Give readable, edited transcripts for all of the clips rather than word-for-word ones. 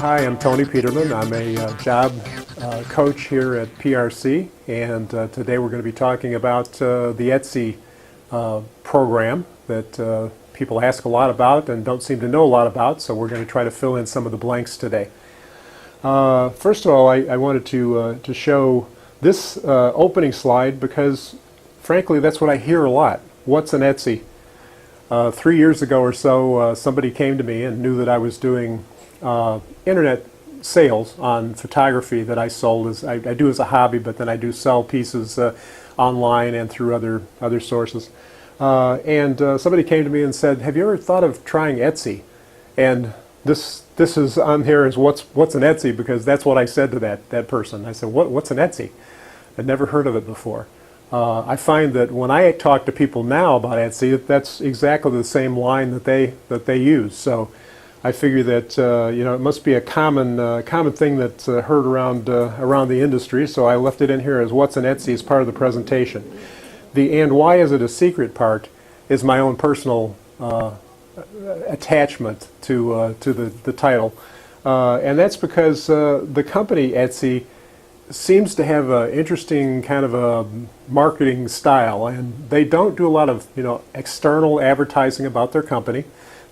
Hi, I'm Tony Peterman. I'm a job coach here at PRC, and today we're going to be talking about the Etsy program that people ask a lot about and don't seem to know a lot about, so we're going to try to fill in some of the blanks today. First of all, I wanted to show this opening slide because, frankly, that's what I hear a lot. What's an Etsy? 3 years ago or so, somebody came to me and knew that I was doing internet sales on photography that I sold as I do as a hobby, but then I do sell pieces online and through other sources. And somebody came to me and said, "Have you ever thought of trying Etsy?" And this is on here as what's an Etsy, because that's what I said to that person. I said, what's an Etsy? I'd never heard of it before. I find that when I talk to people now about Etsy, that's exactly the same line that they use. So I figure that it must be a common thing that's heard around the industry. So I left it in here as what's an Etsy as part of the presentation. The "and why is it a secret" part is my own personal attachment to the title, and that's because the company Etsy seems to have an interesting kind of a marketing style, and they don't do a lot of external advertising about their company.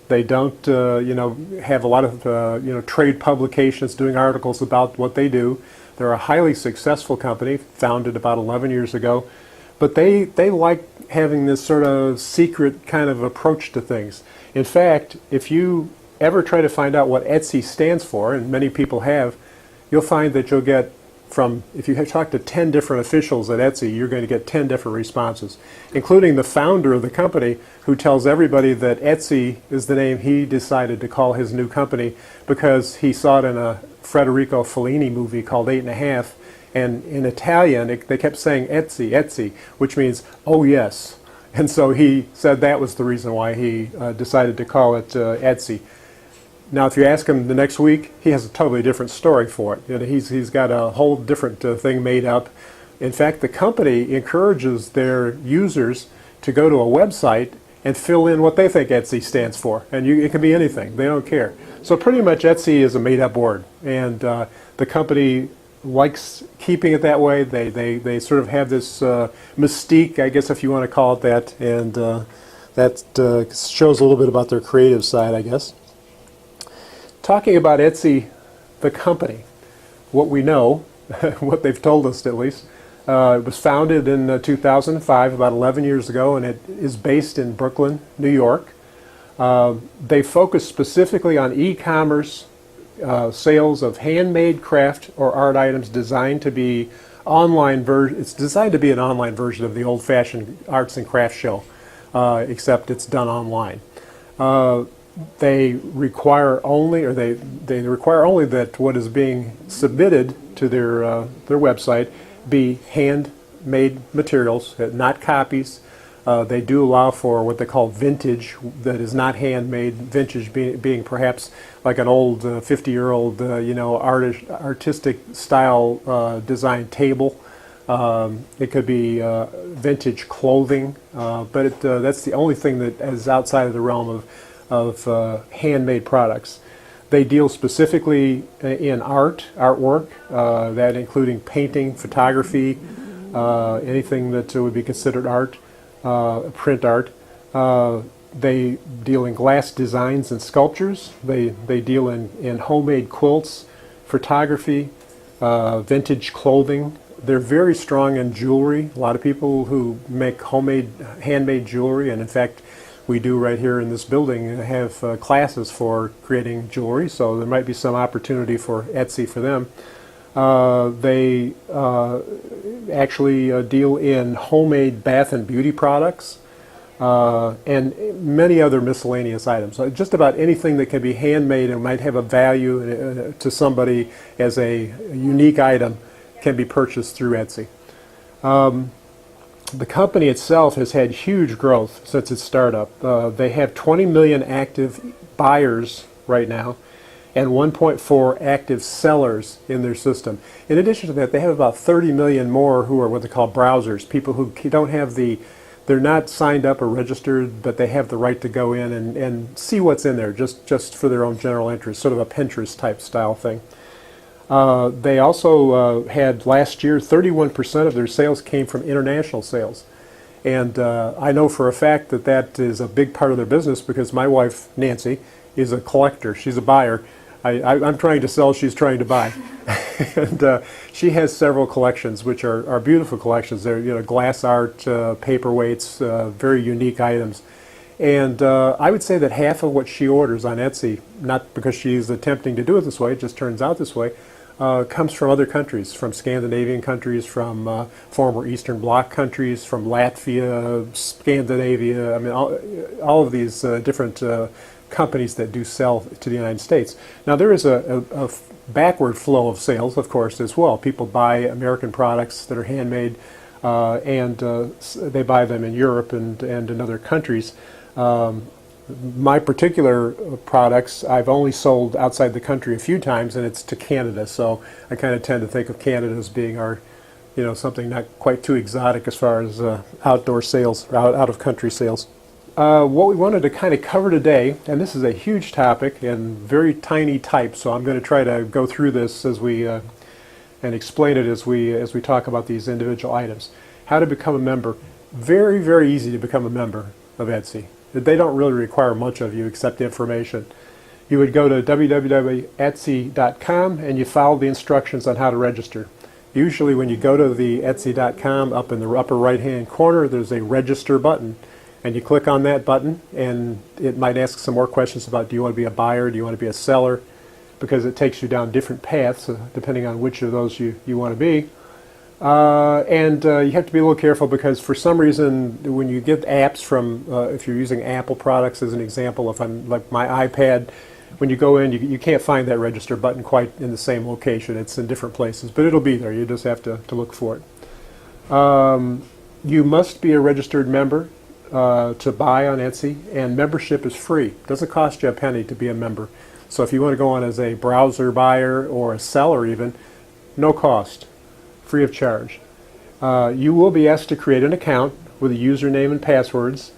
They don't have a lot of trade publications doing articles about what they do. They're a highly successful company, founded about 11 years ago, but they like having this sort of secret kind of approach to things. In fact, if you ever try to find out what Etsy stands for, and many people have, you'll find that you'll get if you have talked to 10 different officials at Etsy, you're going to get 10 different responses, including the founder of the company, who tells everybody that Etsy is the name he decided to call his new company because he saw it in a Federico Fellini movie called 8½, and in Italian they kept saying Etsy, Etsy, which means "oh yes." And so he said that was the reason why he decided to call it Etsy. Now, if you ask him the next week, he has a totally different story for it. He's got a whole different thing made up. In fact, the company encourages their users to go to a website and fill in what they think Etsy stands for. And it can be anything. They don't care. So pretty much Etsy is a made-up word. And the company likes keeping it that way. They sort of have this mystique, I guess, if you want to call it that. And that shows a little bit about their creative side, I guess. Talking about Etsy, the company, what we know, what they've told us at least, it was founded in 2005, about 11 years ago, and it is based in Brooklyn, New York. They focus specifically on e-commerce sales of handmade craft or art items designed to be online version. It's designed to be an online version of the old-fashioned arts and crafts show, except it's done online. They require only that what is being submitted to their website be handmade materials, not copies. They do allow for what they call vintage, that is not handmade. Vintage being perhaps like an old 50-year-old artistic style design table. It could be vintage clothing, but that's the only thing that is outside of the realm of handmade products. They deal specifically in artwork, that including painting, photography, anything that would be considered art, print art. They deal in glass designs and sculptures. They deal in homemade quilts, photography, vintage clothing. They're very strong in jewelry. A lot of people who make handmade jewelry, and in fact, we do right here in this building have classes for creating jewelry, so there might be some opportunity for Etsy for them. They actually deal in homemade bath and beauty products and many other miscellaneous items. So just about anything that can be handmade and might have a value to somebody as a unique item can be purchased through Etsy. The company itself has had huge growth since its startup. They have 20 million active buyers right now and 1.4 active sellers in their system. In addition to that, they have about 30 million more who are what they call browsers, people who don't have the They're not signed up or registered, but they have the right to go in and see what's in there, just for their own general interest, sort of a Pinterest type style thing. They also had last year 31% of their sales came from international sales. And I know for a fact that that is a big part of their business because my wife, Nancy, is a collector. She's a buyer. I'm trying to sell, she's trying to buy. And she has several collections, which are beautiful collections. They're glass art, paperweights, very unique items. And I would say that half of what she orders on Etsy, not because she's attempting to do it this way, it just turns out this way, comes from other countries, from Scandinavian countries, from former Eastern Bloc countries, from Latvia, Scandinavia. I mean, all of these different companies that do sell to the United States. Now, there is a backward flow of sales, of course, as well. People buy American products that are handmade, and they buy them in Europe and in other countries. My particular products I've only sold outside the country a few times, and it's to Canada, so I kind of tend to think of Canada as being our, something not quite too exotic as far as outdoor sales, or out of country sales. What we wanted to kind of cover today, and this is a huge topic and very tiny type, so I'm going to try to go through this as we and explain it as we talk about these individual items. How to become a member. Very, very easy to become a member of Etsy. They don't really require much of you except information. You would go to www.etsy.com and you follow the instructions on how to register. Usually when you go to the etsy.com, up in the upper right hand corner there's a register button, and you click on that button and it might ask some more questions about, do you want to be a buyer, do you want to be a seller, because it takes you down different paths depending on which of those you want to be. And you have to be a little careful because for some reason when you get apps from, if you're using Apple products as an example, if I'm like my iPad, when you go in you can't find that register button quite in the same location. It's in different places, but it'll be there. You just have to look for it. You must be a registered member to buy on Etsy, and membership is free. It doesn't cost you a penny to be a member. So if you want to go on as a browser buyer or a seller even, no cost. Free of charge. You will be asked to create an account with a username and passwords.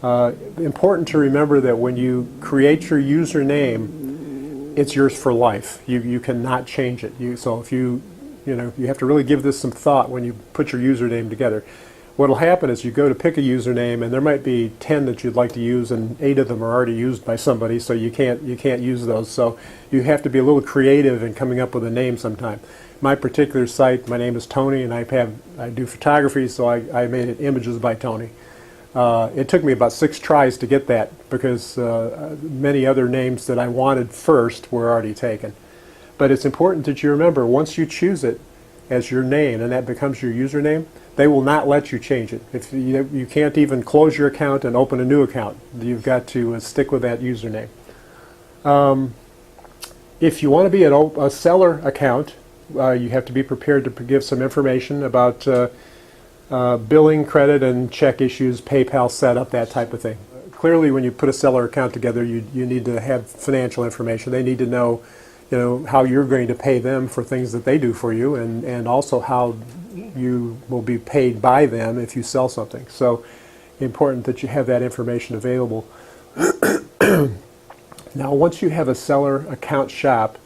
Important to remember that when you create your username, it's yours for life. You cannot change it. So if you have to really give this some thought when you put your username together. What will happen is you go to pick a username, and there might be 10 that you'd like to use, and 8 of them are already used by somebody, so you can't use those. So you have to be a little creative in coming up with a name sometime. My particular site, my name is Tony, and I do photography, so I made it Images by Tony. It took me about 6 tries to get that because many other names that I wanted first were already taken. But it's important that you remember, once you choose it as your name and that becomes your username, they will not let you change it. If you can't even close your account and open a new account. You've got to stick with that username. If you want to be a seller account, you have to be prepared to give some information about billing, credit, and check issues, PayPal setup, that type of thing. Clearly, when you put a seller account together, you need to have financial information. They need to know, how you're going to pay them for things that they do for you, and also how you will be paid by them if you sell something. So, important that you have that information available. Now, once you have a seller account shop,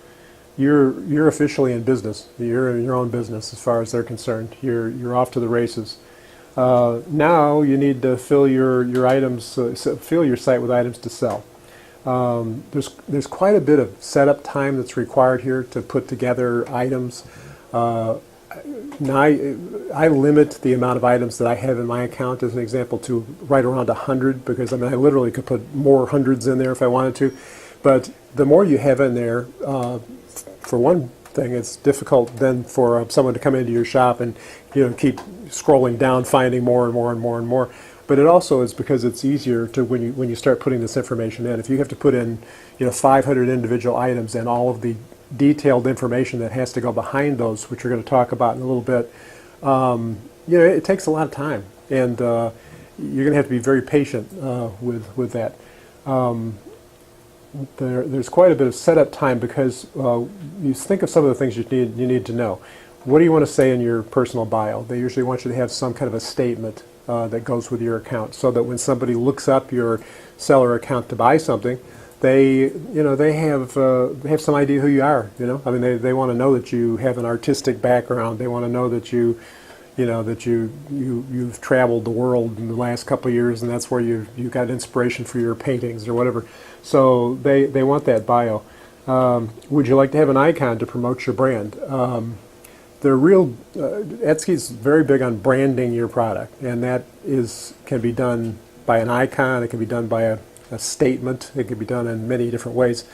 you're officially in business. You're in your own business as far as they're concerned. You're off to the races. Now you need to fill your items, fill your site with items to sell. There's quite a bit of setup time that's required here to put together items. Now I limit the amount of items that I have in my account, as an example, to right around 100, because I literally could put more hundreds in there if I wanted to. But the more you have in there, for one thing, it's difficult then for someone to come into your shop and keep scrolling down, finding more and more and more and more. But it also is because it's easier to when you start putting this information in. If you have to put in 500 individual items and all of the detailed information that has to go behind those, which we're going to talk about in a little bit, it takes a lot of time, and you're going to have to be very patient with that. There's quite a bit of setup time because you think of some of the things you need to know. What do you want to say in your personal bio? They usually want you to have some kind of a statement that goes with your account, so that when somebody looks up your seller account to buy something, they have some idea who you are. I mean, they want to know that you have an artistic background. They want to know that you've traveled the world in the last couple of years, and that's where you got inspiration for your paintings or whatever. So they want that bio. Would you like to have an icon to promote your brand? Etsy's very big on branding your product, and that can be done by an icon. It can be done by a statement. It can be done in many different ways.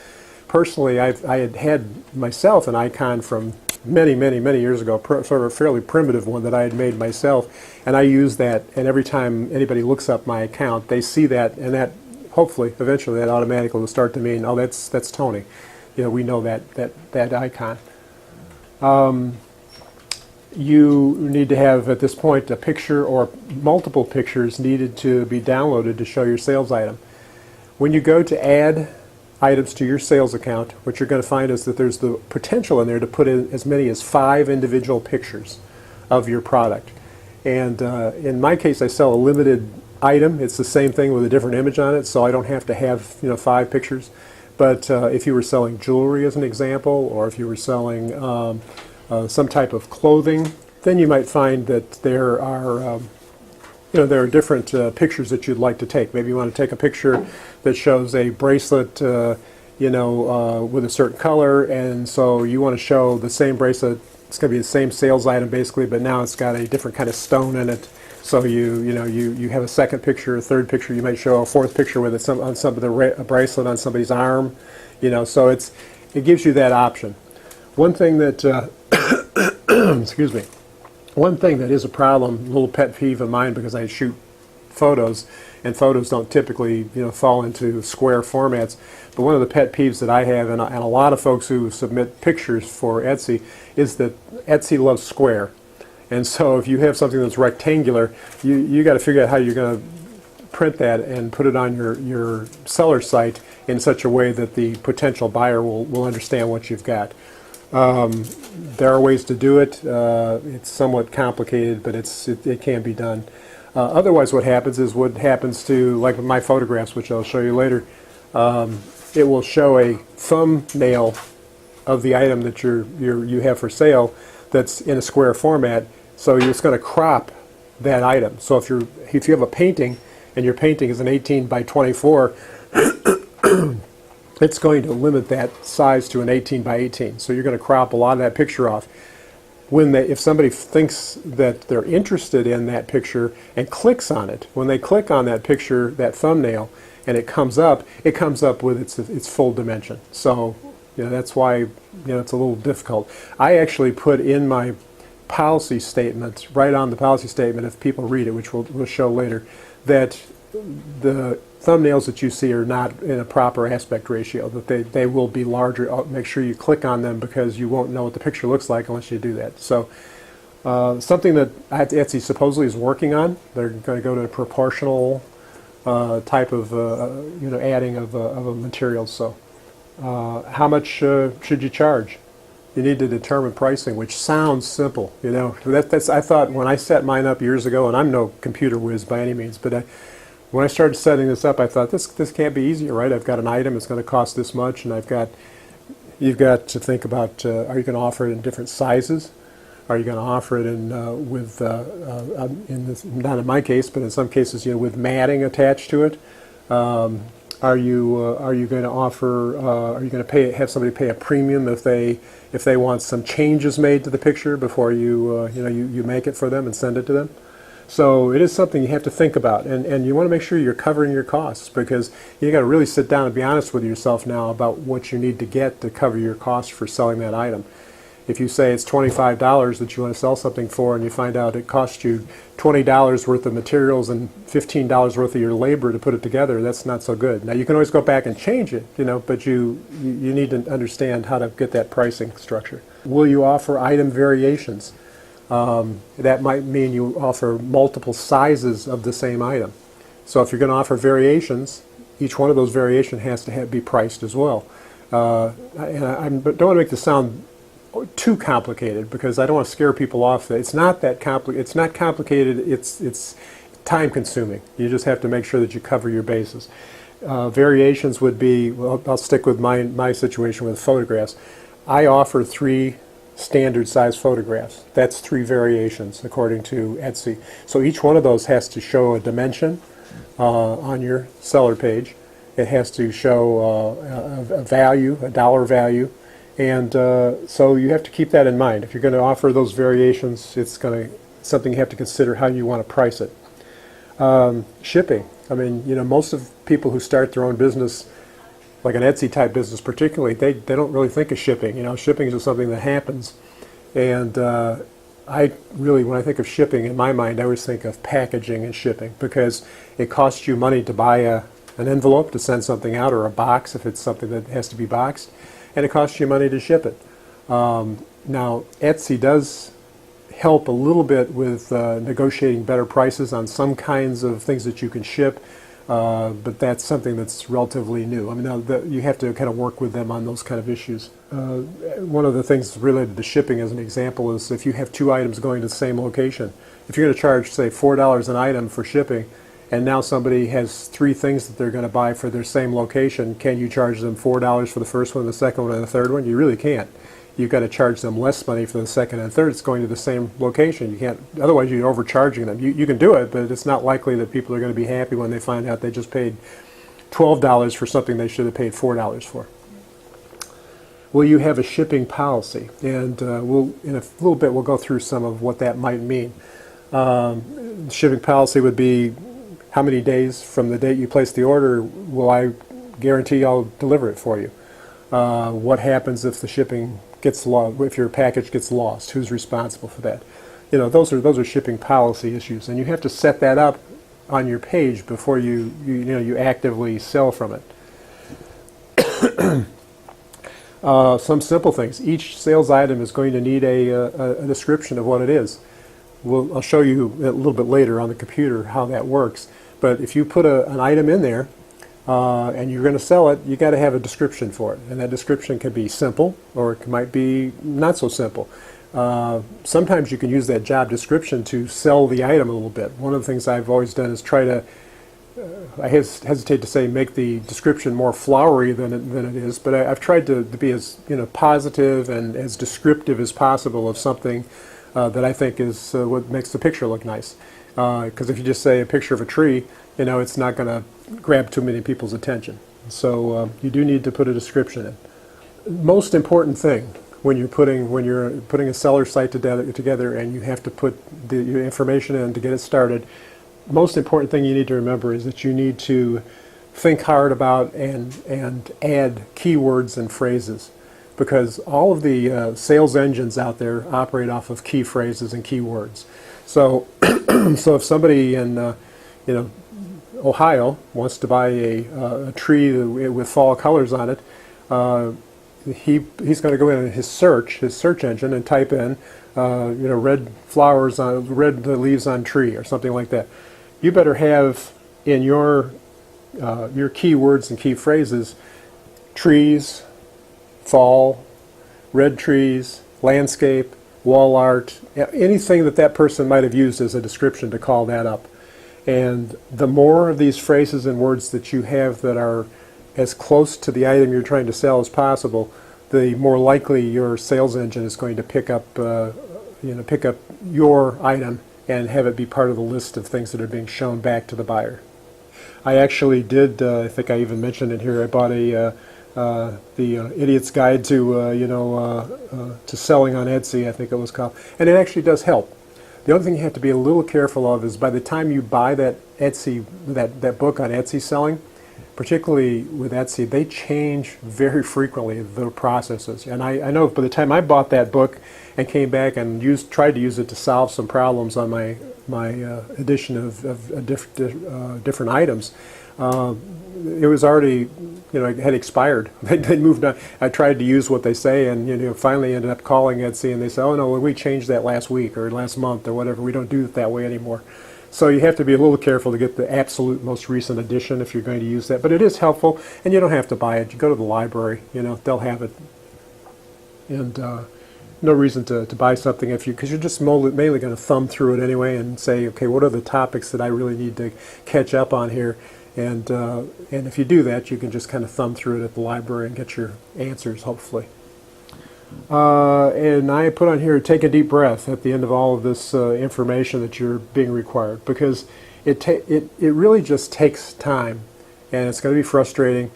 Personally, I had myself an icon from many years ago, sort of a fairly primitive one that I had made myself, and I use that, and every time anybody looks up my account, they see that, and that hopefully eventually that automatically will start to mean, oh, that's Tony. We know that icon. You need to have, at this point, a picture or multiple pictures needed to be downloaded to show your sales item. When you go to add items to your sales account, what you're going to find is that there's the potential in there to put in as many as 5 individual pictures of your product. And in my case, I sell a limited item. It's the same thing with a different image on it, so I don't have to have 5 pictures. But if you were selling jewelry as an example, or if you were selling some type of clothing, then you might find that there are different pictures that you'd like to take. Maybe you want to take a picture that shows a bracelet, with a certain color, and so you want to show the same bracelet. It's going to be the same sales item basically, but now it's got a different kind of stone in it. So you have a second picture, a third picture. You might show a fourth picture with a bracelet on somebody's arm. So it gives you that option. One thing that excuse me. One thing that is a problem, a little pet peeve of mine, because I shoot photos, and photos don't typically fall into square formats. But one of the pet peeves that I have, and a lot of folks who submit pictures for Etsy, is that Etsy loves square. And so if you have something that's rectangular, you got to figure out how you're going to print that and put it on your seller site in such a way that the potential buyer will understand what you've got. There are ways to do it. It's somewhat complicated, but it can be done. Otherwise, what happens to, like my photographs, which I'll show you later, it will show a thumbnail of the item that you have for sale that's in a square format. So it's going to crop that item. So if you have a painting and your painting is an 18 by 24, it's going to limit that size to an 18 by 18. So you're going to crop a lot of that picture off. If somebody thinks that they're interested in that picture and clicks on it, when they click on that picture, that thumbnail, and it comes up with its full dimension. So that's why it's a little difficult. I actually put in my policy statement, right on the policy statement, if people read it, which we'll show later, that the thumbnails that you see are not in a proper aspect ratio, that they will be larger. Make sure you click on them, because you won't know what the picture looks like unless you do that. So something that Etsy supposedly is working on, they're going to go to a proportional type of adding of a material. So how much should you charge? You need to determine pricing, which sounds simple. I thought when I set mine up years ago, and I'm no computer whiz by any means, but when I started setting this up, I thought this can't be easier, right? I've got an item, it's going to cost this much, and you've got to think about, are you going to offer it in different sizes? Are you going to offer it not in my case, but in some cases, with matting attached to it? Are you going to offer? Are you going to have somebody pay a premium if they want some changes made to the picture before you make it for them and send it to them? So it is something you have to think about, and you want to make sure you're covering your costs, because you got to really sit down and be honest with yourself now about what you need to get to cover your costs for selling that item. If you say it's $25 that you want to sell something for, and you find out it costs you $20 worth of materials and $15 worth of your labor to put it together, that's not so good. Now you can always go back and change it, but you need to understand how to get that pricing structure. Will you offer item variations? That might mean you offer multiple sizes of the same item. So if you're going to offer variations, each one of those variations has to be priced as well. And I don't want to make this sound too complicated, because I don't want to scare people off. It's not that complicated. It's not complicated. It's time consuming. You just have to make sure that you cover your bases. Variations would be, well, I'll stick with my situation with photographs. I offer 3 standard size photographs. That's 3 variations according to Etsy. So each one of those has to show a dimension on your seller page. It has to show a value, a dollar value, and so you have to keep that in mind. If you're going to offer those variations, it's something you have to consider how you want to price it. Shipping. I mean, most of people who start their own business, like an Etsy type business particularly, they don't really think of shipping. Shipping is just something that happens. And I really, when I think of shipping, in my mind, I always think of packaging and shipping, because it costs you money to buy an envelope to send something out, or a box if it's something that has to be boxed, and it costs you money to ship it. Now, Etsy does help a little bit with negotiating better prices on some kinds of things that you can ship, but that's something that's relatively new. I mean, you have to kind of work with them on those kind of issues. One of the things related to shipping, as an example, is if you have 2 items going to the same location. If you're going to charge, say, $4 an item for shipping, and now somebody has 3 things that they're going to buy for their same location, can you charge them $4 for the first one, the second one, and the third one? You really can't. You've got to charge them less money for the second and third. It's going to the same location. You can't, otherwise you're overcharging them. You can do it, but it's not likely that people are going to be happy when they find out they just paid $12 for something they should have paid $4 for. Well, you have a shipping policy, and in a little bit we'll go through some of what that might mean. Shipping policy would be, how many days from the date you place the order will I guarantee I'll deliver it for you? What happens if the shipping gets lost, if your package gets lost? Who's responsible for that? Those are shipping policy issues, and you have to set that up on your page before you actively sell from it. Some simple things. Each sales item is going to need a description of what it is. I'll show you a little bit later on the computer how that works. But if you put an item in there and you're going to sell it, you got to have a description for it. And that description can be simple, or it might be not so simple. Sometimes you can use that job description to sell the item a little bit. One of the things I've always done is try to, I hesitate to say make the description more flowery than it is, but I've tried to be as positive and as descriptive as possible of something that I think is what makes the picture look nice. Because if you just say a picture of a tree, it's not going to grab too many people's attention. So you do need to put a description in. Most important thing when you're putting a seller site together and you have to put your information in to get it started, most important thing you need to remember is that you need to think hard about and add keywords and phrases, because all of the sales engines out there operate off of key phrases and keywords. So, so if somebody in Ohio wants to buy a tree with fall colors on it, he's going to go in his search engine and type in red flowers on red leaves on tree or something like that. You better have in your keywords and key phrases trees, fall, red trees, landscape, wall art, anything that person might have used as a description to call that up. And the more of these phrases and words that you have that are as close to the item you're trying to sell as possible, the more likely your sales engine is going to pick up your item and have it be part of the list of things that are being shown back to the buyer. I actually did. I think I even mentioned it here. I bought the Idiot's Guide to Selling on Etsy, I think it was called, and it actually does help. The only thing you have to be a little careful of is by the time you buy that that book on Etsy selling, particularly with Etsy, they change very frequently the processes. And I know by the time I bought that book and came back and tried to use it to solve some problems on my edition of different items, it was already, it had expired. They moved on. I tried to use what they say, and finally ended up calling Etsy, and they said, "Oh no, well, we changed that last week or last month or whatever. We don't do it that way anymore." So you have to be a little careful to get the absolute most recent edition if you're going to use that. But it is helpful, and you don't have to buy it. You go to the library, they'll have it. And no reason to buy something if you, because you're just mainly going to thumb through it anyway and say, okay, what are the topics that I really need to catch up on here? And if you do that, you can just kind of thumb through it at the library and get your answers, hopefully. And I put on here, take a deep breath at the end of all of this information that you're being required, because it really just takes time, and it's going to be frustrating,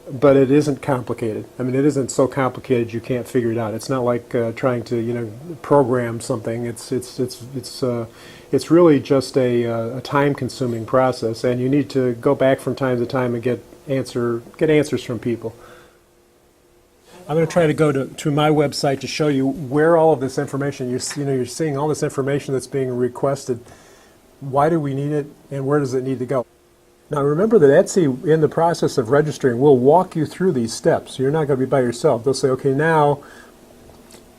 but it isn't complicated. I mean, it isn't so complicated you can't figure it out. It's not like trying to program something. It's really just a time-consuming process, and you need to go back from time to time and get answers from people. I'm going to try to go to my website to show you where all of this information, you're seeing all this information that's being requested. Why do we need it, and where does it need to go? Now remember that Etsy, in the process of registering, will walk you through these steps. You're not going to be by yourself. They'll say, okay, now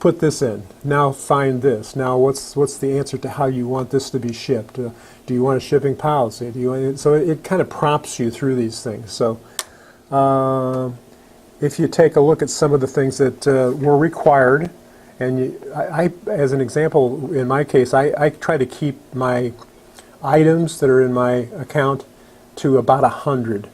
put this in. Now find this. Now what's the answer to how you want this to be shipped? Do you want a shipping policy? So it kind of prompts you through these things. So if you take a look at some of the things that were required, and I, as an example, in my case, I try to keep my items that are in my account to about 100,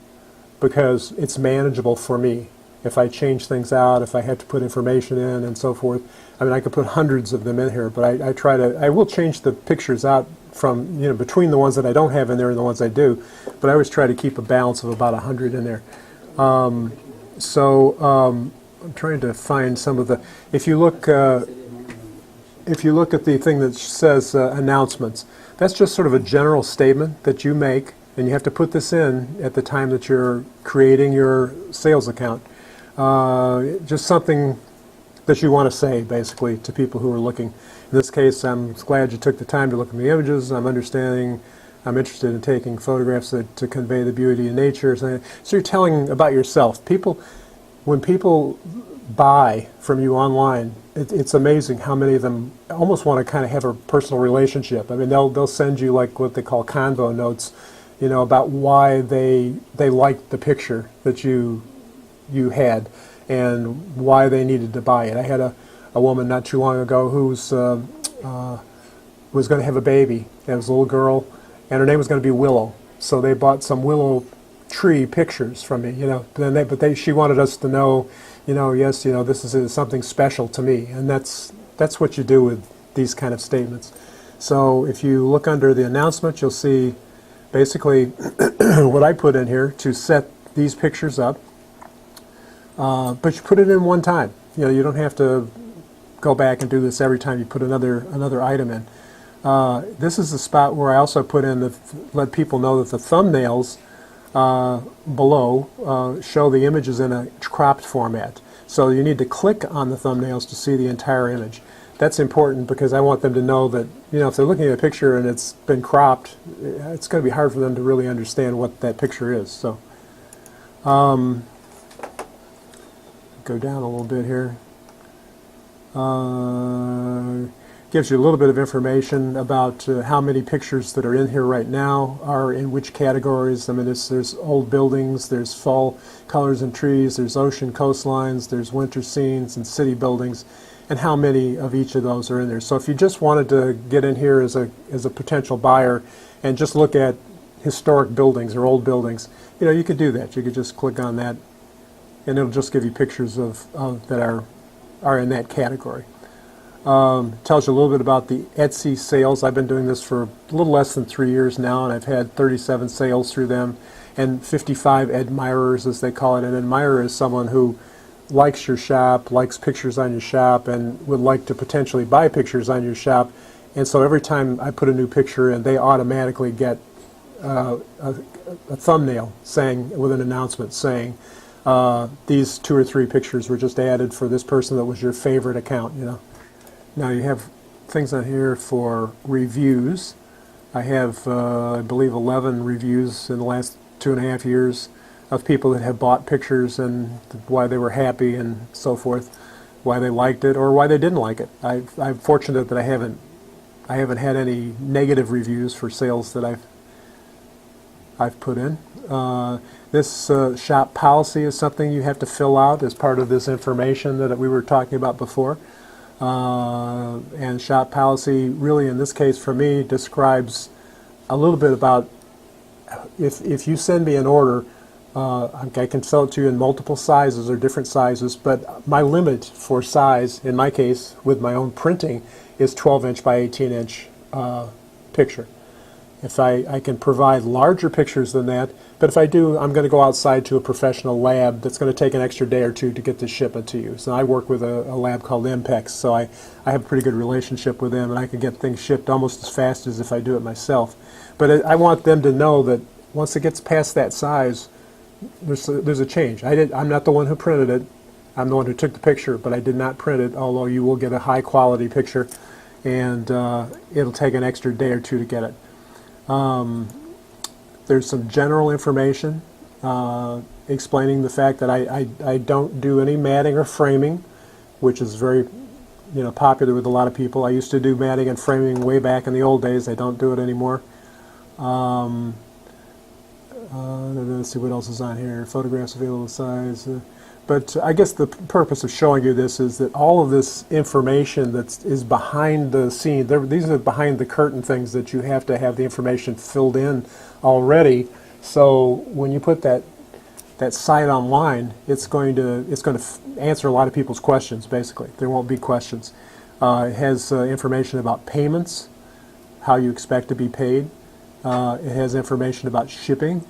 because it's manageable for me. If I change things out, if I have to put information in and so forth, I mean, I could put hundreds of them in here, but I will change the pictures out from, between the ones that I don't have in there and the ones I do, but I always try to keep a balance of about 100 in there. I'm trying to find some of the, if you look at the thing that says announcements, that's just sort of a general statement that you make, and you have to put this in at the time that you're creating your sales account. Just something that you want to say, basically, to people who are looking. In this case, I'm glad you took the time to look at the images. I'm interested in taking photographs to convey the beauty of nature. So you're telling about yourself. When people buy from you online, it's amazing how many of them almost want to kind of have a personal relationship. I mean, they'll send you like what they call convo notes, about why they liked the picture that you had and why they needed to buy it. I had a woman not too long ago who was going to have a baby. It was a little girl, and her name was going to be Willow. So they bought some willow tree pictures from me, she wanted us to know, yes, this is something special to me, and that's what you do with these kind of statements. So if you look under the announcement, you'll see basically what I put in here to set these pictures up, but you put it in one time. You don't have to go back and do this every time you put another item in. This is the spot where I also put in let people know that the thumbnails below show the images in a cropped format. So you need to click on the thumbnails to see the entire image. That's important because I want them to know that, if they're looking at a picture and it's been cropped, it's going to be hard for them to really understand what that picture is. So go down a little bit here. Gives you a little bit of information about how many pictures that are in here right now are in which categories. I mean, there's old buildings, there's fall colors and trees, there's ocean coastlines, there's winter scenes and city buildings, and how many of each of those are in there. So if you just wanted to get in here as a potential buyer and just look at historic buildings or old buildings, you could do that. You could just click on that, and it'll just give you pictures of that are in that category. Tells you a little bit about the Etsy sales. I've been doing this for a little less than 3 years now, and I've had 37 sales through them and 55 admirers, as they call it. An admirer is someone who likes your shop, likes pictures on your shop, and would like to potentially buy pictures on your shop. And so every time I put a new picture in, they automatically get a thumbnail with an announcement saying, these 2 or 3 pictures were just added for this person that was your favorite account, Now you have things on here for reviews. I have, I believe, 11 reviews in the last 2.5 years of people that have bought pictures and why they were happy and so forth, why they liked it or why they didn't like it. I'm fortunate that I haven't had any negative reviews for sales that I've put in. This shop policy is something you have to fill out as part of this information that we were talking about before. And shop policy really in this case for me describes a little bit about if you send me an order, I can sell it to you in multiple sizes or different sizes, but my limit for size, in my case, with my own printing, is 12-inch by 18-inch picture. If I can provide larger pictures than that, but if I do, I'm going to go outside to a professional lab that's going to take an extra day or two to get the shipment to you. So I work with a lab called MPEX, so I have a pretty good relationship with them, and I can get things shipped almost as fast as if I do it myself. But I want them to know that once it gets past that size, there's a change. I'm not the one who printed it. I'm the one who took the picture, but I did not print it, although you will get a high quality picture, and it'll take an extra day or two to get it. There's some general information explaining the fact that I don't do any matting or framing, which is very popular with a lot of people. I used to do matting and framing way back in the old days. I don't do it anymore. Let's see what else is on here. Photographs available size. But I guess the purpose of showing you this is that all of this information that is behind the scene, these are behind the curtain things that you have to have the information filled in already. So when you put that site online, it's going to answer a lot of people's questions. Basically, there won't be questions. It has information about payments, how you expect to be paid. It has information about shipping.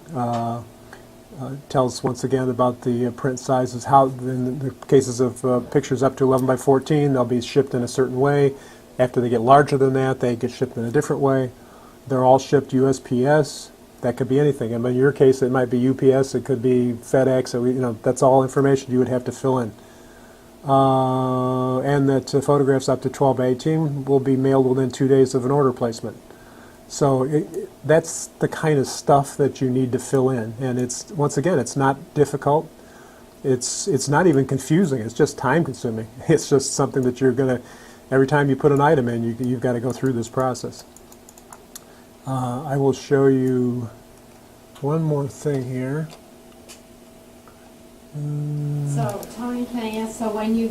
Tells once again about the print sizes. How in the cases of pictures up to 11 by 14, they'll be shipped in a certain way. After they get larger than that, they get shipped in a different way. They're all shipped USPS. That could be anything. And in your case, it might be UPS. It could be FedEx. That's all information you would have to fill in. And that photographs up to 12 by 18 will be mailed within 2 days of an order placement. So that's the kind of stuff that you need to fill in, and once again, it's not difficult. It's not even confusing. It's just time consuming. It's just something that you're gonna every time you put an item in, you've got to go through this process. I will show you one more thing here. So Tony, can I ask? So when you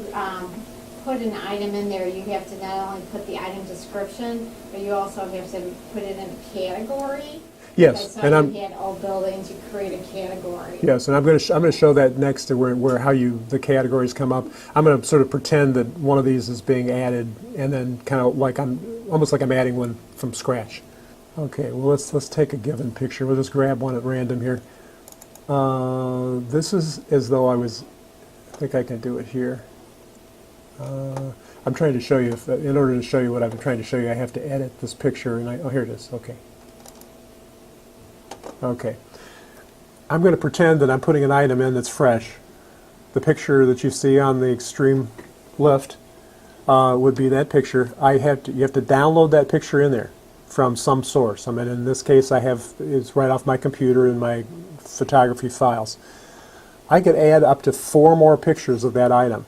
put an item in there, you have to not only put the item description, but you also have to put it in a category? Yes, and you had all buildings, you create a category. Yes, and I'm going to show that next to where how the categories come up. I'm going to sort of pretend that one of these is being added, and then kind of like almost like I'm adding one from scratch. Okay, well let's take a given picture. We'll just grab one at random here. This is as though I think I can do it here. I'm trying to show you, in order to show you what I'm trying to show you, I have to edit this picture, and oh, here it is, okay. Okay. I'm going to pretend that I'm putting an item in that's fresh. The picture that you see on the extreme left would be that picture. You have to download that picture in there from some source. I mean, in this case, it's right off my computer in my photography files. I could add up to 4 more pictures of that item.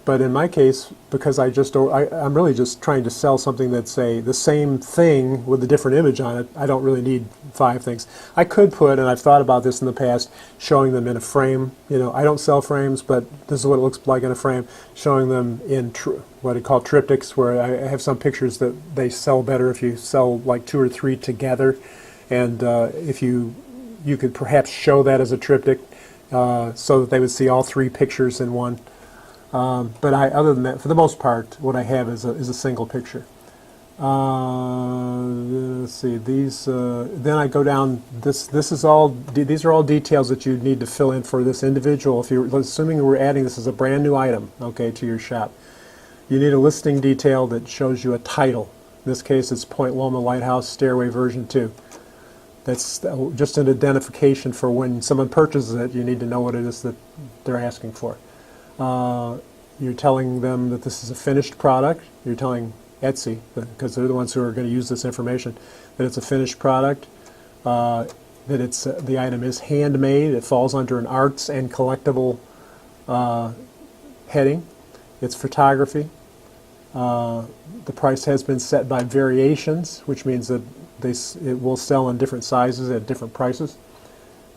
But in my case, because I'm really just trying to sell something that's the same thing with a different image on it, I don't really need 5 things. I could put, and I've thought about this in the past, showing them in a frame. I don't sell frames, but this is what it looks like in a frame, showing them in what I call triptychs, where I have some pictures that they sell better if you sell like 2 or 3 together. And if you could perhaps show that as a triptych so that they would see all 3 pictures in one. But other than that, for the most part, what I have is a single picture. Let's see. These. Then I go down. These are all details that you need to fill in for this individual. If you're assuming we're adding this as a brand new item, okay, to your shop, you need a listing detail that shows you a title. In this case, it's Point Loma Lighthouse Stairway version 2. That's just an identification for when someone purchases it. You need to know what it is that they're asking for. You're telling them that this is a finished product. You're telling Etsy, because they're the ones who are going to use this information, that it's a finished product, that the item is handmade. It falls under an arts and collectible heading. It's photography. The price has been set by variations, which means that it will sell in different sizes at different prices.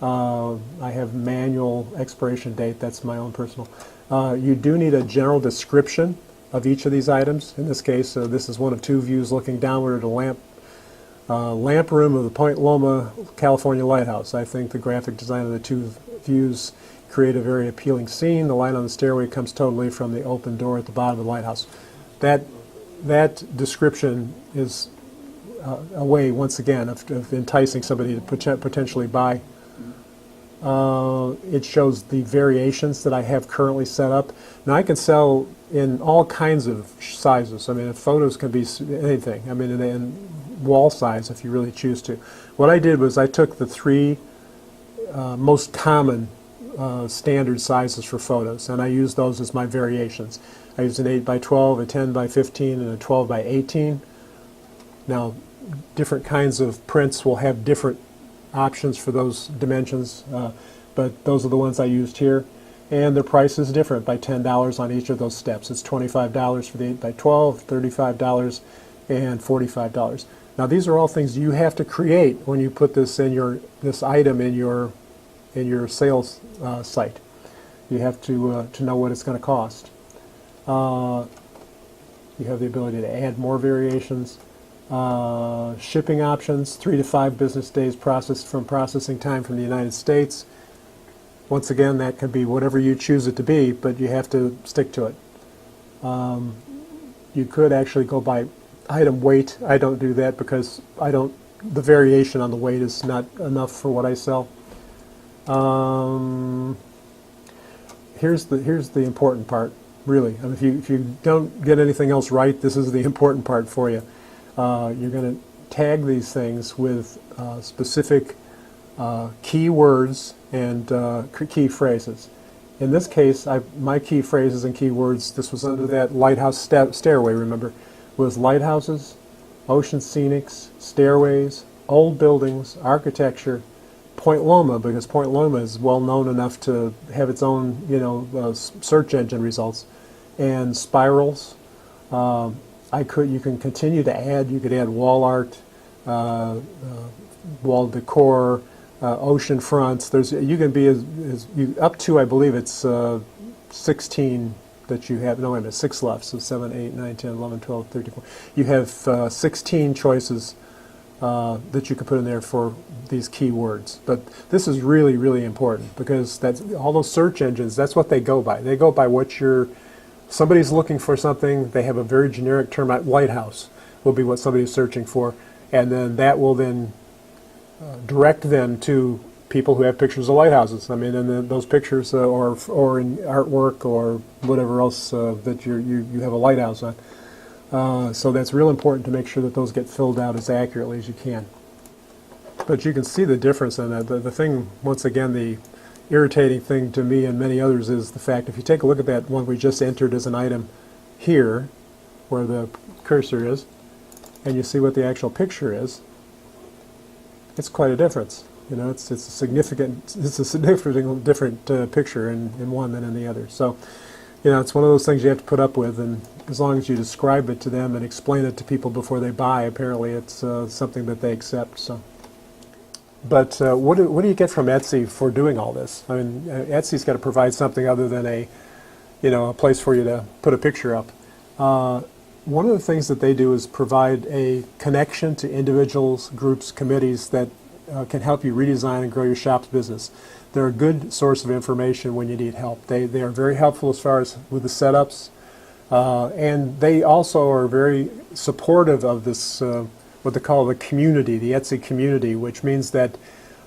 I have manual expiration date. That's my own personal. You do need a general description of each of these items. In this case, this is one of two views looking downward at a lamp room of the Point Loma, California lighthouse. I think the graphic design of the two views create a very appealing scene. The light on the stairway comes totally from the open door at the bottom of the lighthouse. That description is a way, once again, of enticing somebody to potentially buy. It shows the variations that I have currently set up. Now I can sell in all kinds of sizes. I mean, photos can be anything. I mean, in wall size if you really choose to. What I did was I took the three most common standard sizes for photos, and I used those as my variations. I used an 8 by 12, a 10 by 15, and a 12 by 18. Now, different kinds of prints will have different options for those dimensions, but those are the ones I used here. And their price is different by $10 on each of those steps. It's $25 for the 8 by 12, $35, and $45. Now, these are all things you have to create when you put this in this item in your sales site. You have to know what it's going to cost. You have the ability to add more variations. Shipping options, 3 to 5 business days processing time from the United States. Once again, that can be whatever you choose it to be, but you have to stick to it. You could actually go by item weight. I don't do that because the variation on the weight is not enough for what I sell. Here's the important part, really. I mean, if you don't get anything else right, this is the important part for you. You're going to tag these things with specific key words and key phrases. In this case, my key phrases and key words, this was under that lighthouse stairway, remember, was lighthouses, ocean scenics, stairways, old buildings, architecture, Point Loma, because Point Loma is well known enough to have its own, search engine results, and spirals. You can continue to add. You could add wall art, wall decor, ocean fronts. You can be up to, I believe it's 16 that you have. No, wait a minute, 6 left. So 7, 8, 9, 10, 11, 12, 13, 14. You have 16 choices that you can put in there for these keywords. But this is really, really important because all those search engines, that's what they go by. They go by what somebody's looking for something, they have a very generic term, lighthouse will be what somebody's searching for, and then that will then direct them to people who have pictures of lighthouses. I mean, and then those pictures, or in artwork or whatever else that you have a lighthouse on. So that's real important to make sure that those get filled out as accurately as you can. But you can see the difference in that. The thing, once again, the irritating thing to me and many others is the fact, if you take a look at that one we just entered as an item here, where the cursor is, and you see what the actual picture is, it's quite a difference. It's a significantly different picture in one than in the other. So, it's one of those things you have to put up with, and as long as you describe it to them and explain it to people before they buy, apparently it's something that they accept. So. But what do you get from Etsy for doing all this? I mean, Etsy's got to provide something other than a place for you to put a picture up. One of the things that they do is provide a connection to individuals, groups, committees that can help you redesign and grow your shop's business. They're a good source of information when you need help. They are very helpful as far as with the setups, and they also are very supportive of this. What they call the community, the Etsy community, which means that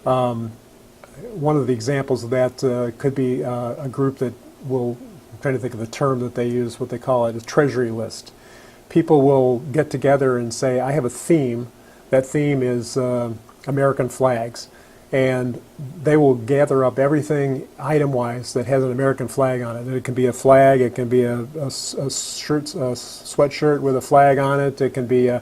one of the examples of that could be a group that I'm trying to think of the term that they use, what they call it, a treasury list. People will get together and say, I have a theme. That theme is American flags. And they will gather up everything item-wise that has an American flag on it. And it can be a flag, it can be a sweatshirt with a flag on it, it can be a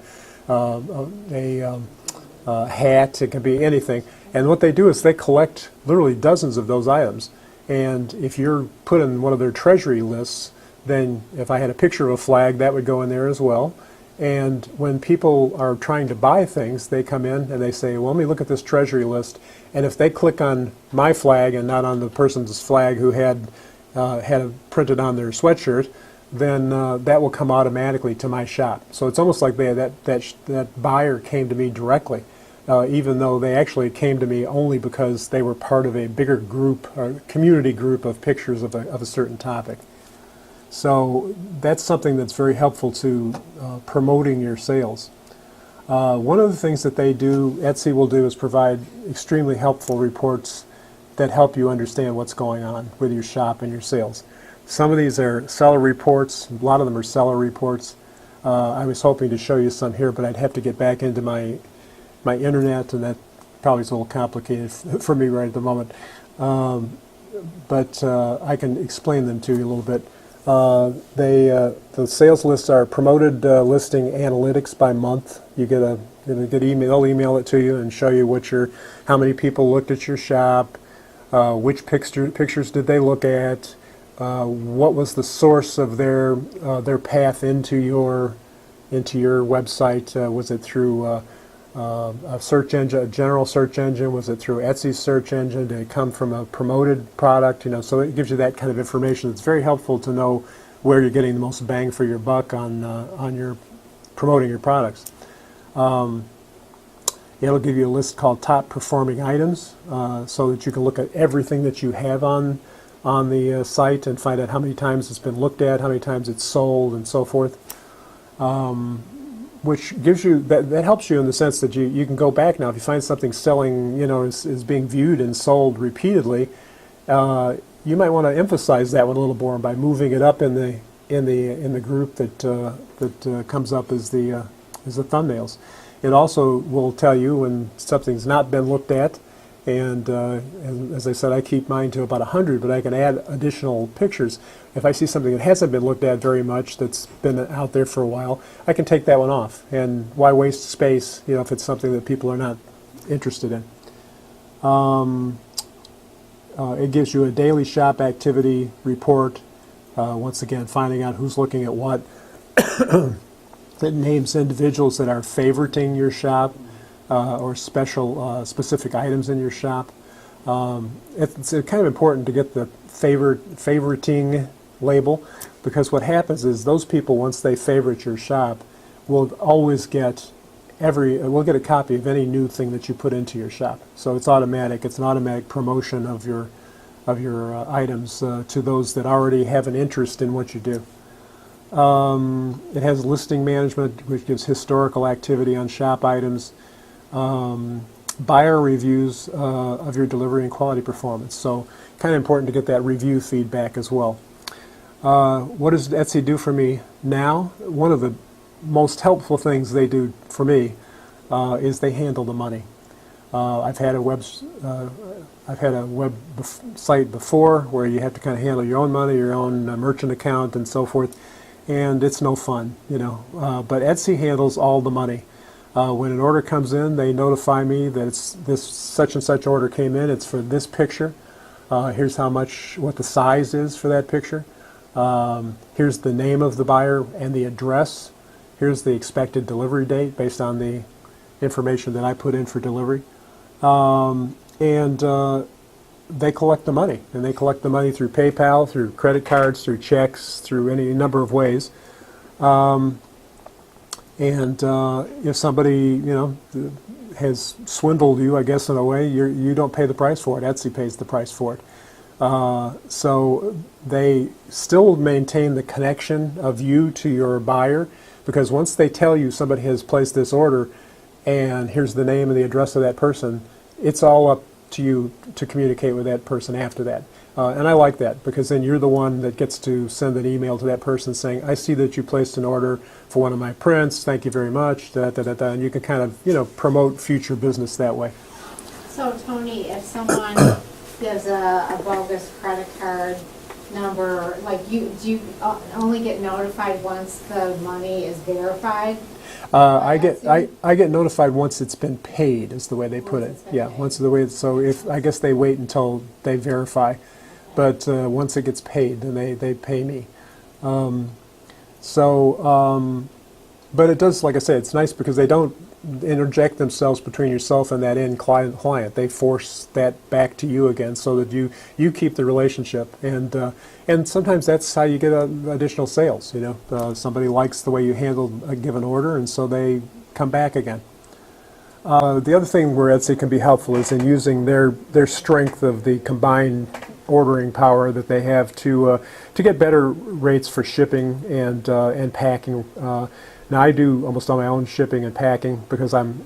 hat, it can be anything. And what they do is they collect literally dozens of those items. And if you're put in one of their treasury lists, then if I had a picture of a flag, that would go in there as well. And when people are trying to buy things, they come in and they say, well, let me look at this treasury list. And if they click on my flag and not on the person's flag who had it printed on their sweatshirt, then that will come automatically to my shop. So it's almost like that buyer came to me directly, even though they actually came to me only because they were part of a bigger group, or community group of pictures of a certain topic. So that's something that's very helpful to promoting your sales. One of the things that they do, Etsy will do, is provide extremely helpful reports that help you understand what's going on with your shop and your sales. Some of these are seller reports. A lot of them are seller reports. I was hoping to show you some here, but I'd have to get back into my internet, and that probably is a little complicated for me right at the moment. But I can explain them to you a little bit. The sales lists are promoted listing analytics by month. You get a good email. They'll email it to you and show you how many people looked at your shop, which pictures did they look at, what was the source of their path into your website. Was it through a search engine, a general search engine? Was it through Etsy's search engine? Did it come from a promoted product? So it gives you that kind of information. It's very helpful to know where you're getting the most bang for your buck on your promoting your products. It'll give you a list called top performing items, so that you can look at everything that you have on the site and find out how many times it's been looked at, how many times it's sold, and so forth. Which gives you that helps you in the sense that you can go back now if you find something selling, is being viewed and sold repeatedly. You might want to emphasize that one a little more by moving it up in the group that comes up as the thumbnails. It also will tell you when something's not been looked at, and as I said, I keep mine to about 100, but I can add additional pictures. If I see something that hasn't been looked at very much, that's been out there for a while, I can take that one off. And why waste space, if it's something that people are not interested in? It gives you a daily shop activity report. Once again, finding out who's looking at what. It names individuals that are favoriting your shop or specific items in your shop. It's kind of important to get the favoriting label, because what happens is those people, once they favorite your shop, will always get we'll get a copy of any new thing that you put into your shop. So it's automatic. It's an automatic promotion of your items to those that already have an interest in what you do. It has listing management, which gives historical activity on shop items, buyer reviews of your delivery and quality performance. So kind of important to get that review feedback as well. What does Etsy do for me now? One of the most helpful things they do for me is they handle the money. I've had a web site before where you have to kind of handle your own money, your own merchant account, and so forth, and it's no fun, But Etsy handles all the money. When an order comes in, they notify me that this such and such order came in. It's for this picture. Here's what the size is for that picture. Here's the name of the buyer and the address. Here's the expected delivery date based on the information that I put in for delivery. They collect the money, and they collect the money through PayPal, through credit cards, through checks, through any number of ways. If somebody, has swindled you, I guess in a way, you don't pay the price for it. Etsy pays the price for it. So they still maintain the connection of you to your buyer, because once they tell you somebody has placed this order and here's the name and the address of that person, it's all up to you to communicate with that person after that. And I like that, because then you're the one that gets to send an email to that person saying, I see that you placed an order for one of my prints, thank you very much, and you can kind of, promote future business that way. So Tony, if someone gives a bogus credit card number, do you only get notified once the money is verified? I get notified once it's been paid, is the way they put it. Yeah, once so I guess they wait until they verify, but once it gets paid, then they pay me. But it does, like I said, it's nice because they don't interject themselves between yourself and that end client. They force that back to you again, so that you keep the relationship. And sometimes that's how you get additional sales. Somebody likes the way you handled a given order, and so they come back again. The other thing where Etsy can be helpful is in using their strength of the combined ordering power that they have to get better rates for shipping and packing. Now I do almost all my own shipping and packing because I'm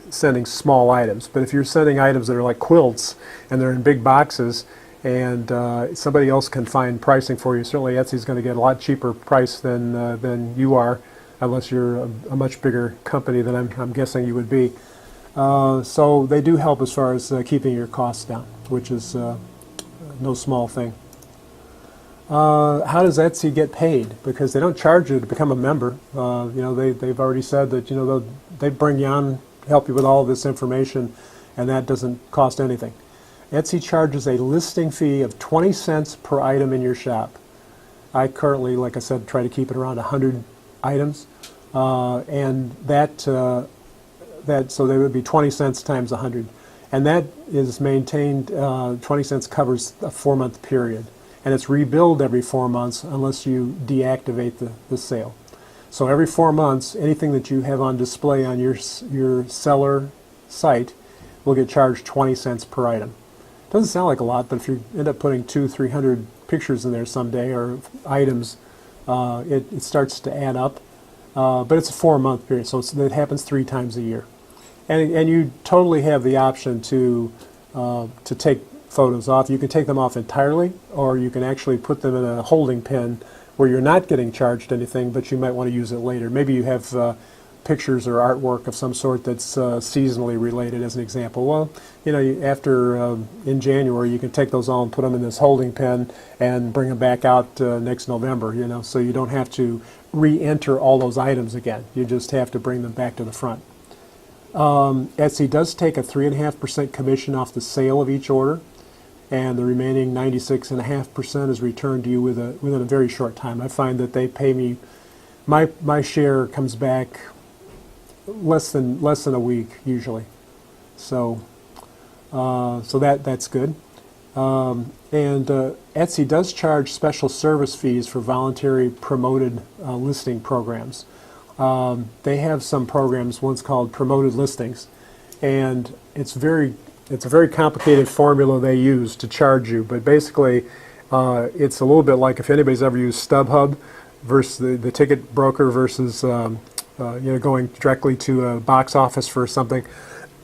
sending small items. But if you're sending items that are like quilts and they're in big boxes, and somebody else can find pricing for you, certainly Etsy's going to get a lot cheaper price than you are, unless you're a much bigger company than I'm guessing you would be. So they do help as far as keeping your costs down, which is no small thing. How does Etsy get paid? Because they don't charge you to become a member. They've already said that they bring you on, help you with all this information, and that doesn't cost anything. Etsy charges a listing fee of 20 cents per item in your shop. I currently, like I said, try to keep it around 100 items, and so they would be 20 cents times 100. And that is maintained, 20 cents covers a 4-month period. And it's rebilled every 4 months unless you deactivate the sale. So every 4 months, anything that you have on display on your seller site will get charged 20 cents per item. Doesn't sound like a lot, but if you end up putting 200-300 pictures in there someday, or items, it starts to add up. But it's a 4-month period, so it happens 3 times a year. And you totally have the option to take photos off. You can take them off entirely, or you can actually put them in a holding pen where you're not getting charged anything, but you might want to use it later. Maybe you have pictures or artwork of some sort that's seasonally related, as an example. Well, after in January, you can take those all and put them in this holding pen and bring them back out next November. So you don't have to re-enter all those items again. You just have to bring them back to the front. Etsy does take a 3.5% commission off the sale of each order, and the remaining 96.5% is returned to you within a very short time. I find that they pay me, my share comes back less than a week usually. So that's good. And Etsy does charge special service fees for voluntary promoted listing programs. They have some programs, one's called Promoted Listings, and it's a very complicated formula they use to charge you, but basically it's a little bit like if anybody's ever used StubHub versus the ticket broker versus going directly to a box office for something.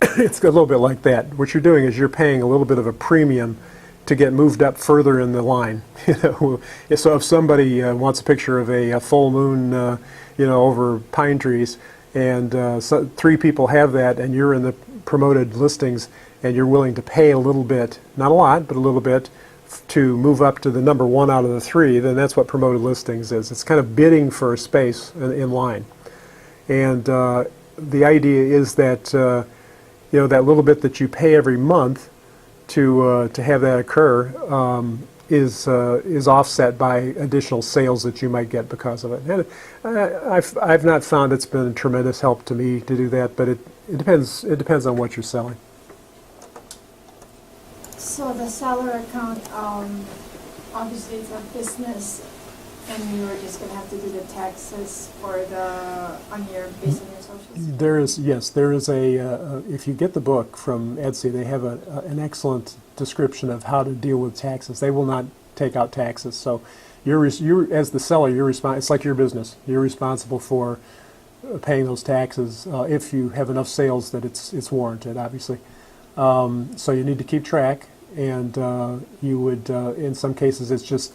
It's a little bit like that. What you're doing is you're paying a little bit of a premium to get moved up further in the line. So if somebody wants a picture of a full moon over pine trees, and so 3 people have that, and you're in the promoted listings, and you're willing to pay a little bit, not a lot, but a little bit, to move up to the number 1 out of the 3, then that's what promoted listings is. It's kind of bidding for a space in line. And the idea is that that little bit that you pay every month to have that occur is offset by additional sales that you might get because of it. And I've not found it's been a tremendous help to me to do that, but it depends on what you're selling. So the seller account, obviously it's a business, and you're just gonna have to do the taxes based on your social security. There is a if you get the book from Etsy, they have an excellent description of how to deal with taxes. They will not take out taxes, so you're as the seller, it's like your business. You're responsible for paying those taxes if you have enough sales that it's warranted, obviously. So you need to keep track, and you would in some cases it's just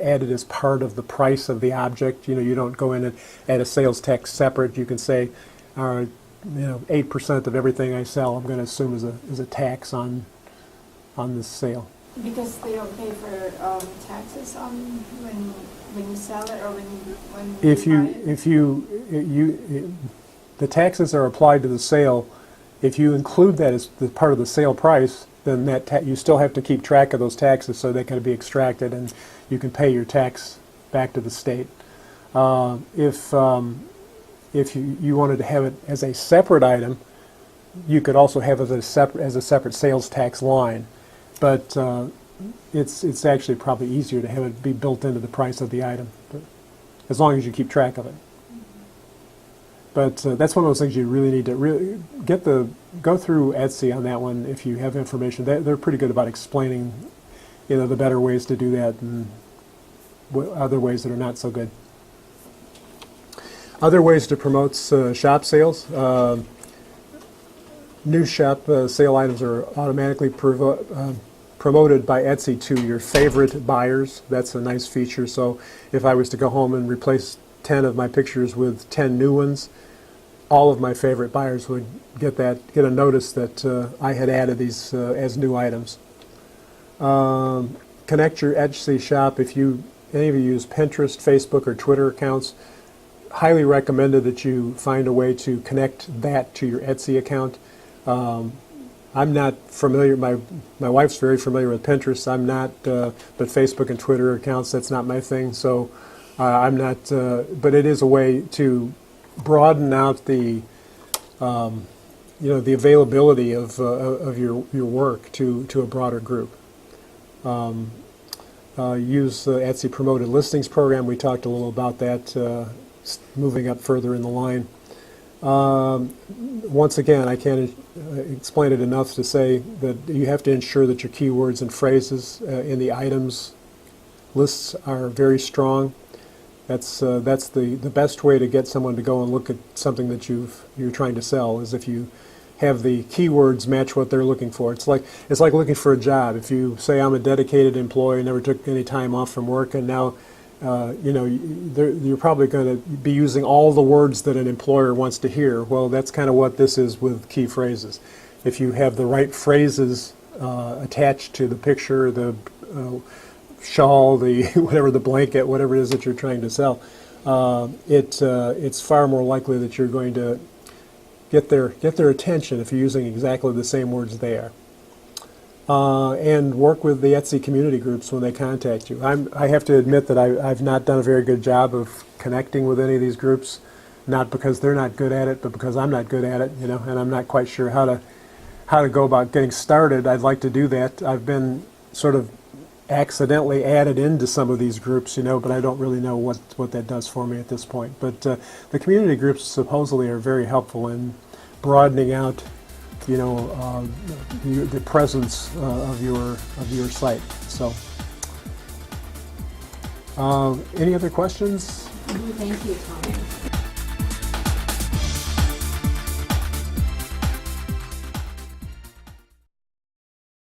added as part of the price of the object. You don't go in and add a sales tax separate. You can say, 8% of everything I sell, I'm going to assume is a tax on this sale. Because they don't pay for taxes when you sell it, or the taxes are applied to the sale. If you include that as the part of the sale price, then you still have to keep track of those taxes so they can be extracted, and you can pay your tax back to the state. if you wanted to have it as a separate item, you could also have it as a separate sales tax line. But it's actually probably easier to have it be built into the price of the item, but as long as you keep track of it. But that's one of those things you really need to go through Etsy on that one if you have information. They're pretty good about explaining, the better ways to do that and other ways that are not so good. Other ways to promote shop sales. New shop sale items are automatically promoted by Etsy to your favorite buyers. That's a nice feature. So if I was to go home and replace 10 of my pictures with 10 new ones, all of my favorite buyers would get a notice that I had added these as new items. Connect your Etsy shop. If any of you use Pinterest, Facebook, or Twitter accounts, highly recommended that you find a way to connect that to your Etsy account. I'm not familiar, my wife's very familiar with Pinterest, I'm not, but Facebook and Twitter accounts, that's not my thing, so I'm not, but it is a way to broaden out the availability of your work to a broader group. Use the Etsy Promoted Listings program. We talked a little about that, moving up further in the line. Once again, I can't explain it enough to say that you have to ensure that your keywords and phrases in the items lists are very strong. That's the best way to get someone to go and look at something that you're trying to sell, is if you have the keywords match what they're looking for. It's like looking for a job. If you say, I'm a dedicated employee, never took any time off from work, and now you're probably going to be using all the words that an employer wants to hear. Well, that's kind of what this is with key phrases. If you have the right phrases attached to the picture, the shawl, the whatever, the blanket, whatever it is that you're trying to sell, it's far more likely that you're going to get their attention if you're using exactly the same words they are. And work with the Etsy community groups when they contact you. I have to admit that I've not done a very good job of connecting with any of these groups, not because they're not good at it, but because I'm not good at it, and I'm not quite sure how to go about getting started. I'd like to do that. I've been sort of accidentally added into some of these groups, but I don't really know what that does for me at this point. But the community groups supposedly are very helpful in broadening out the presence of your site. So, any other questions? Thank you, Tony.